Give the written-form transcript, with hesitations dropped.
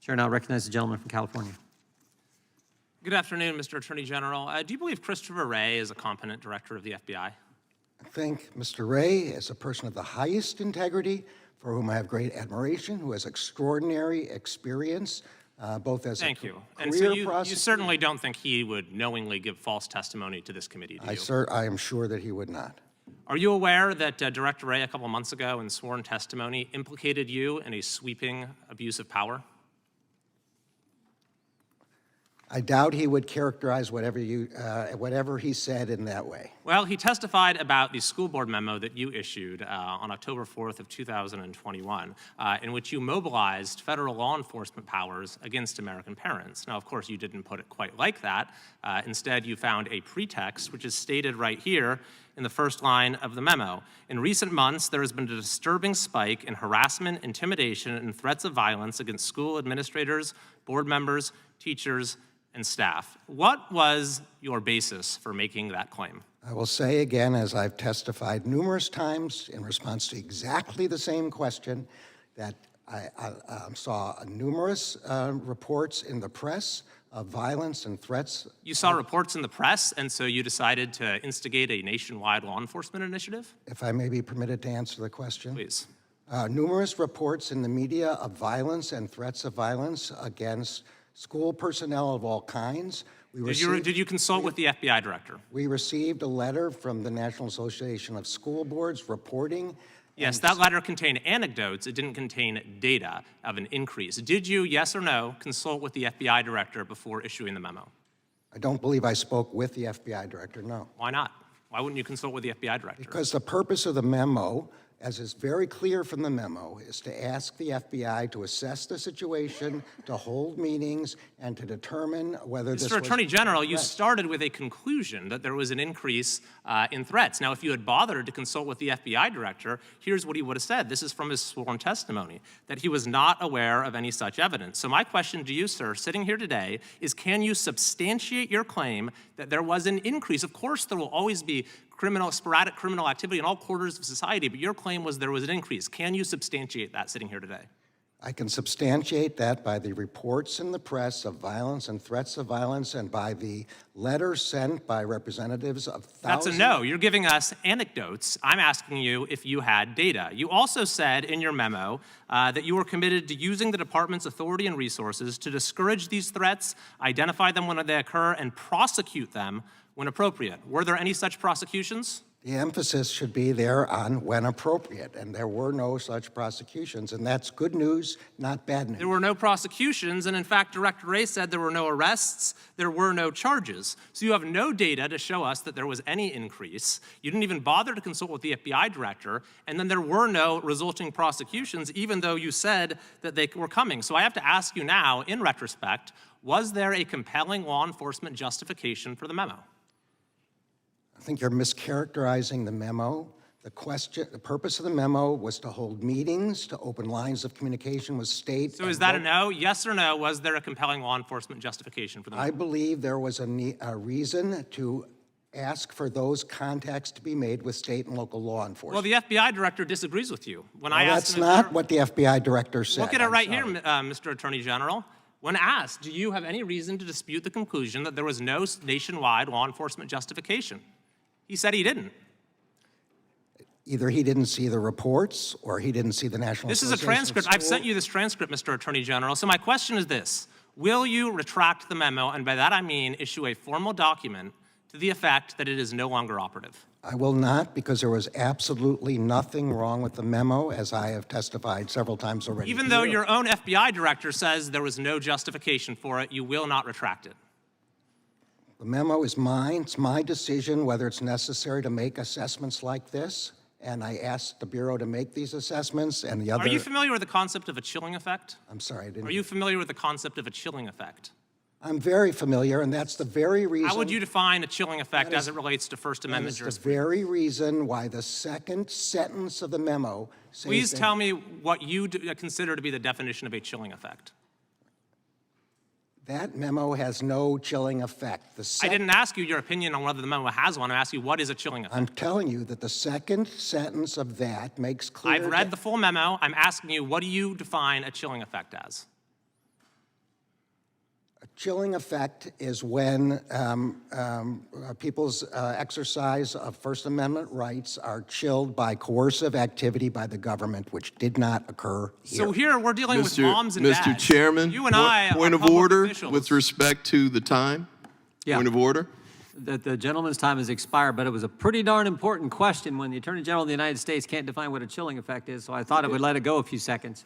Chair now recognizes the gentleman from California. Good afternoon, Mr. Attorney General. Do you believe Christopher Wray is a competent director of the FBI? I think Mr. Wray is a person of the highest integrity, for whom I have great admiration, who has extraordinary experience, both as Thank a you. career And so you prosecutor. certainly don't think he would knowingly give false testimony to this committee, do you? I am sure that he would not. Are you aware that Director Wray, a couple of months ago in sworn testimony, implicated you in a sweeping abuse of power? I doubt he would characterize whatever he said in that way. Well, he testified about the school board memo that you issued on October 4th of 2021, in which you mobilized federal law enforcement powers against American parents. Now, of course, you didn't put it quite like that. Instead, you found a pretext, which is stated right here in the first line of the memo. In recent months, there has been a disturbing spike in harassment, intimidation, and threats of violence against school administrators, board members, teachers, and staff. What was your basis for making that claim? I will say again, as I've testified numerous times in response to exactly the same question, that I saw numerous reports in the press of violence and threats. You saw reports in the press, and so you decided to instigate a nationwide law enforcement initiative? If I may be permitted to answer the question. Please. Numerous reports in the media of violence and threats of violence against school personnel of all kinds. Did you consult with the FBI director? We received a letter from the National Association of School Boards reporting. Yes, that letter contained anecdotes. It didn't contain data of an increase. Did you, yes or no, consult with the FBI director before issuing the memo? I don't believe I spoke with the FBI director, no. Why not? Why wouldn't you consult with the FBI director? Because the purpose of the memo, as is very clear from the memo, is to ask the FBI to assess the situation, to hold meetings, and to determine whether this was— Mr. Attorney General, you started with a conclusion that there was an increase in threats. Now, if you had bothered to consult with the FBI director, here's what he would have said. This is from his sworn testimony, that he was not aware of any such evidence. So my question to you, sir, sitting here today, is can you substantiate your claim that there was an increase? Of course, there will always be sporadic criminal activity in all quarters of society, but your claim was there was an increase. Can you substantiate that sitting here today? I can substantiate that by the reports in the press of violence and threats of violence and by the letters sent by representatives of thousands— That's a no. You're giving us anecdotes. I'm asking you if you had data. You also said in your memo that you were committed to using the department's authority and resources to discourage these threats, identify them when they occur, and prosecute them when appropriate. Were there any such prosecutions? The emphasis should be there on when appropriate, and there were no such prosecutions, and that's good news, not bad news. There were no prosecutions, and in fact, Director Wray said there were no arrests, there were no charges. So you have no data to show us that there was any increase. You didn't even bother to consult with the FBI director, and then there were no resulting prosecutions, even though you said that they were coming. So I have to ask you now, in retrospect, was there a compelling law enforcement justification for the memo? I think you're mischaracterizing the memo. The purpose of the memo was to hold meetings, to open lines of communication with state— So is that a no? Yes or no? Was there a compelling law enforcement justification for the memo? I believe there was a reason to ask for those contacts to be made with state and local law enforcement. Well, the FBI director disagrees with you. When I asked that's him not what the FBI director said. Look at it right here, Mr. Attorney General. When asked, do you have any reason to dispute the conclusion that there was no nationwide law enforcement justification? He said he didn't. Either he didn't see the reports or he didn't see the National This is a Association transcript. of I've sent you this transcript, Mr. Attorney General. So my question is this. Will you retract the memo, and by that I mean issue a formal document to the effect that it is no longer operative? I will not, because there was absolutely nothing wrong with the memo, as I have testified several times already. Even though your own FBI director says there was no justification for it, you will not retract it? The memo is mine. It's my decision whether it's necessary to make assessments like this, and I asked the Bureau to make these assessments, and the other— Are you familiar with the concept of a chilling effect? I'm sorry, I didn't— Are you familiar with the concept of a chilling effect? I'm very familiar, and that's the very reason— How would you define a chilling effect as it relates to First Amendment That is the jurisprudence? very reason why the second sentence of the memo says— Please tell me what you consider to be the definition of a chilling effect. That memo has no chilling effect. I didn't ask you your opinion on whether the memo has one. I asked you what is a chilling effect. I'm telling you that the second sentence of that makes clear— I've read the full memo. I'm asking you, what do you define a chilling effect as? Chilling effect is when people's exercise of First Amendment rights are chilled by coercive activity by the government, which did not occur here. So here we're dealing with moms and dads. Mr. Chairman, You and I point are of public order officials. with respect to the time? Yeah. Point of order? The gentleman's time has expired, but it was a pretty darn important question when the Attorney General of the United States can't define what a chilling effect is, so I thought I would let it go a few seconds.